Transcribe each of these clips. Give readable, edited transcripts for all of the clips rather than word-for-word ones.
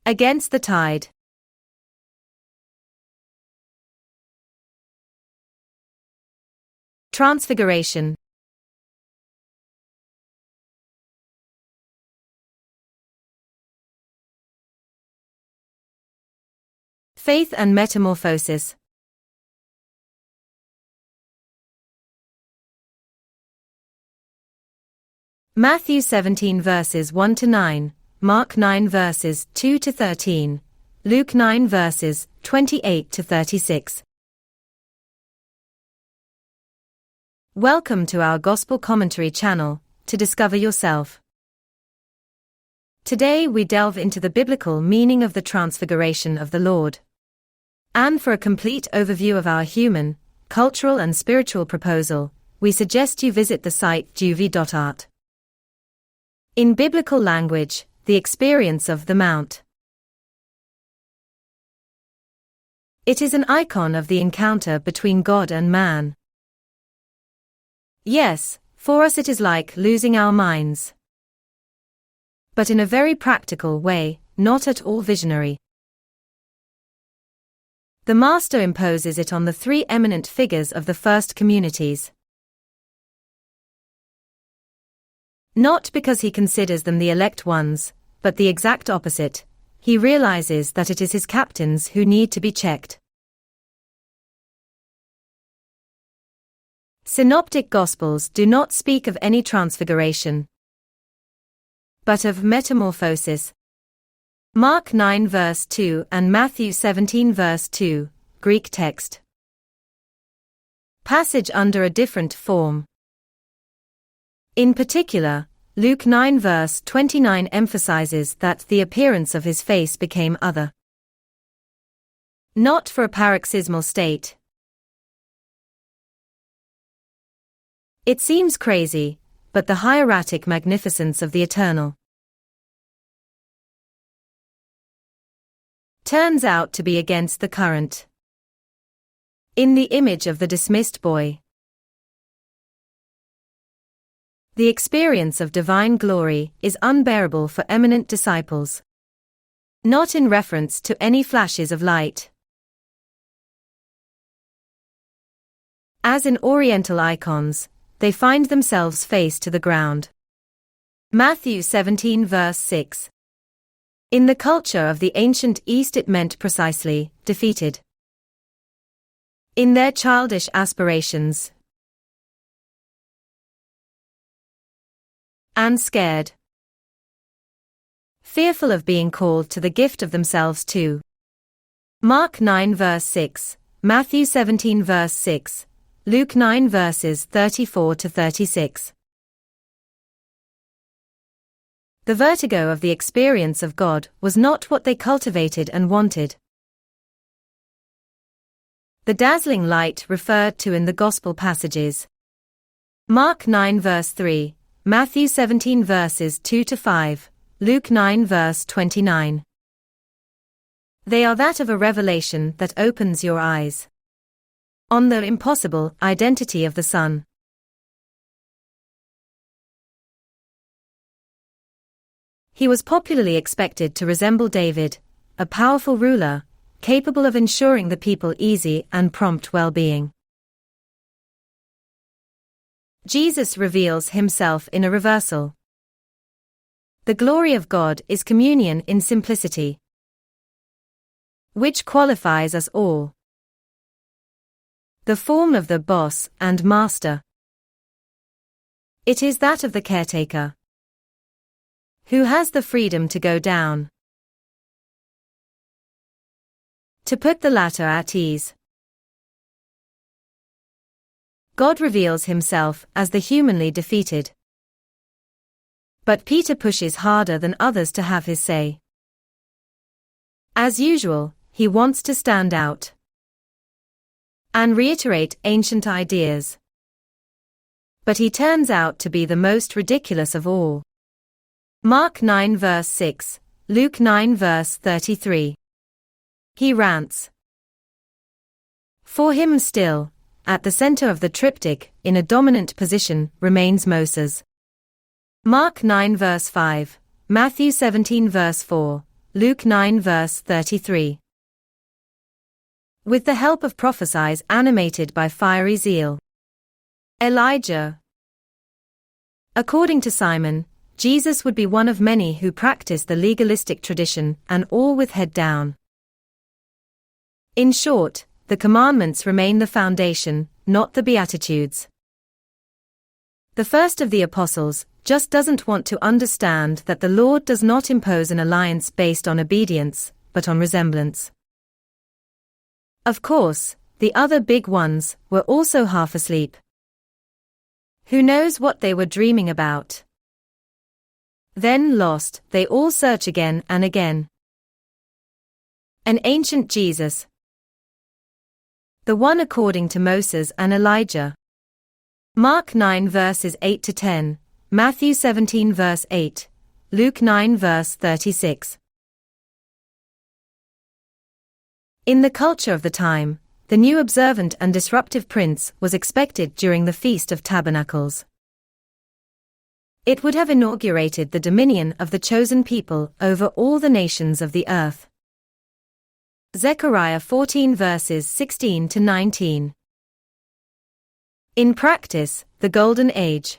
Against the tide. Transfiguration. Faith and metamorphosis. Matthew 17 verses 1 to 9, Mark 9 verses 2 to 13, Luke 9 verses 28 to 36. Welcome to our Gospel Commentary channel, to discover yourself. Today we delve into the biblical meaning of the Transfiguration of the Lord. And for a complete overview of our human, cultural and spiritual proposal, we suggest you visit the site juvie.art. In biblical language, the experience of the Mount. It is an icon of the encounter between God and man. Yes, for us it is like losing our minds. But in a very practical way, not at all visionary. The Master imposes it on the three eminent figures of the first communities. Not because he considers them the elect ones, but the exact opposite. He realizes that it is his captains who need to be checked. Synoptic Gospels do not speak of any transfiguration, but of metamorphosis. Mark 9 verse 2 and Matthew 17 verse 2, Greek text. Passage under a different form. In particular, Luke 9 verse 29 emphasizes that the appearance of his face became other. Not for a paroxysmal state. It seems crazy, but the hieratic magnificence of the eternal turns out to be against the current. In the image of the dismissed boy. The experience of divine glory is unbearable for eminent disciples. Not in reference to any flashes of light. As in Oriental icons, they find themselves face to the ground. Matthew 17 verse 6. In the culture of the ancient East it meant precisely, defeated. In their childish aspirations. And scared. Fearful of being called to the gift of themselves too. Mark 9 verse 6, Matthew 17 verse 6, Luke 9 verses 34 to 36. The vertigo of the experience of God was not what they cultivated and wanted. The dazzling light referred to in the Gospel passages. Mark 9 verse 3, Matthew 17 verses 2 to 5, Luke 9 verse 29. They are that of a revelation that opens your eyes on the impossible identity of the Son. He was popularly expected to resemble David, a powerful ruler, capable of ensuring the people easy and prompt well-being. Jesus reveals himself in a reversal. The glory of God is communion in simplicity, which qualifies us all. The form of the boss and master. It is that of the caretaker, who has the freedom to go down, to put the latter at ease. God reveals himself as the humanly defeated. But Peter pushes harder than others to have his say. As usual, he wants to stand out and reiterate ancient ideas. But he turns out to be the most ridiculous of all. Mark 9 verse 6, Luke 9 verse 33. He rants. For him still, at the center of the triptych, in a dominant position, remains Moses. Mark 9 verse 5, Matthew 17 verse 4, Luke 9 verse 33. With the help of prophecies animated by fiery zeal. Elijah. According to Simon, Jesus would be one of many who practice the legalistic tradition and all with head down. In short, the commandments remain the foundation, not the Beatitudes. The first of the apostles just doesn't want to understand that the Lord does not impose an alliance based on obedience, but on resemblance. Of course, the other big ones were also half asleep. Who knows what they were dreaming about? Then lost, they all search again and again. An ancient Jesus. The one according to Moses and Elijah. Mark 9 verses 8 to 10, Matthew 17 verse 8, Luke 9 verse 36. In the culture of the time, the new observant and disruptive prince was expected during the Feast of Tabernacles. It would have inaugurated the dominion of the chosen people over all the nations of the earth. Zechariah 14 verses 16 to 19. In practice, the Golden Age.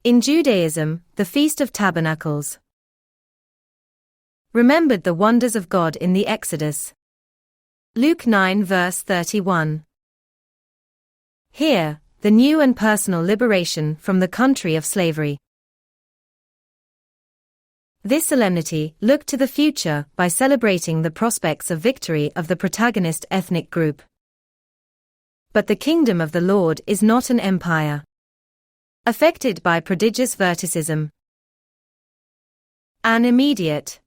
In Judaism, the Feast of Tabernacles remembered the wonders of God in the Exodus. Luke 9 verse 31. Here, the new and personal liberation from the country of slavery. This solemnity looked to the future by celebrating the prospects of victory of the protagonist ethnic group. But the kingdom of the Lord is not an empire affected by prodigious verticism. An immediate.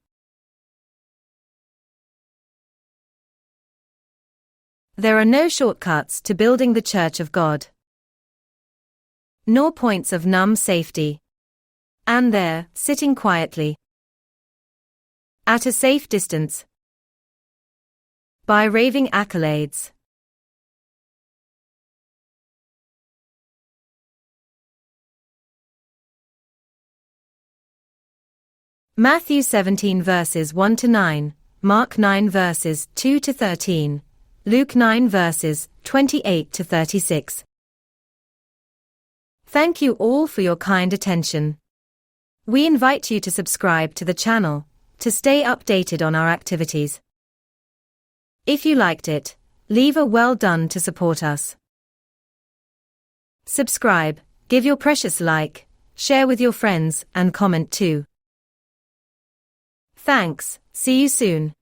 There are no shortcuts to building the Church of God, nor points of numb safety. And there, sitting quietly, at a safe distance, by raving accolades. Matthew 17 verses 1 to 9, Mark 9 verses 2 to 13, Luke 9 verses 28 to 36. Thank you all for your kind attention. We invite you to subscribe to the channel to stay updated on our activities. If you liked it, leave a well done to support us. Subscribe, give your precious like, share with your friends and comment too. Thanks, see you soon.